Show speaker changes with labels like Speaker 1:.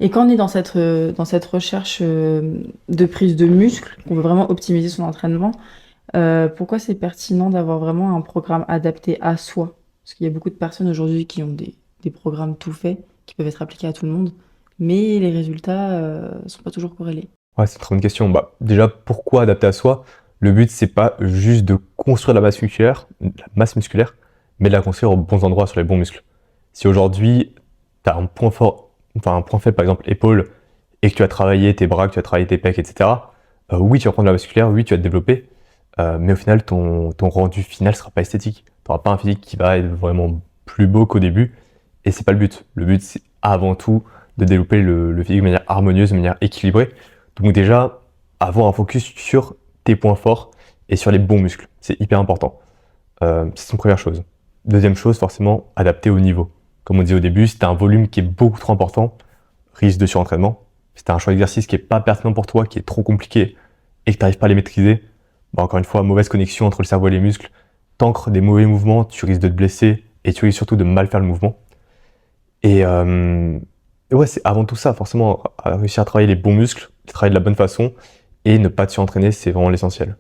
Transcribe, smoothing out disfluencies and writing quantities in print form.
Speaker 1: Et quand on est dans cette recherche de prise de muscle, qu'on veut vraiment optimiser son entraînement, pourquoi c'est pertinent d'avoir vraiment un programme adapté à soi? Parce qu'il y a beaucoup de personnes aujourd'hui qui ont des programmes tout faits, qui peuvent être appliqués à tout le monde, mais les résultats sont pas toujours corrélés.
Speaker 2: Ouais, c'est une très bonne question. Bah, déjà, pourquoi adapter à soi? Le but, c'est pas juste de construire la masse musculaire, mais de la construire aux bons endroits sur les bons muscles. Si aujourd'hui, tu as un point fort, enfin un point faible, par exemple épaule, et que tu as travaillé tes bras, que tu as travaillé tes pecs, etc., oui, tu vas prendre de la musculaire, oui, tu vas te développer, mais au final, ton rendu final sera pas esthétique. Tu n'auras pas un physique qui va être vraiment plus beau qu'au début, et c'est pas le but. Le but, c'est avant tout de développer le physique de manière harmonieuse, de manière équilibrée. Donc déjà, avoir un focus sur tes points forts et sur les bons muscles. C'est hyper important. C'est une première chose. Deuxième chose, forcément, adapter au niveau. Comme on disait au début, si tu as un volume qui est beaucoup trop important, risque de surentraînement. Si tu as un choix d'exercice qui n'est pas pertinent pour toi, qui est trop compliqué et que tu n'arrives pas à les maîtriser, bah encore une fois, mauvaise connexion entre le cerveau et les muscles. T'ancres des mauvais mouvements, tu risques de te blesser et tu risques surtout de mal faire le mouvement. Et, ouais, c'est avant tout ça, forcément, réussir à travailler les bons muscles, les travailler de la bonne façon et ne pas te surentraîner, c'est vraiment l'essentiel.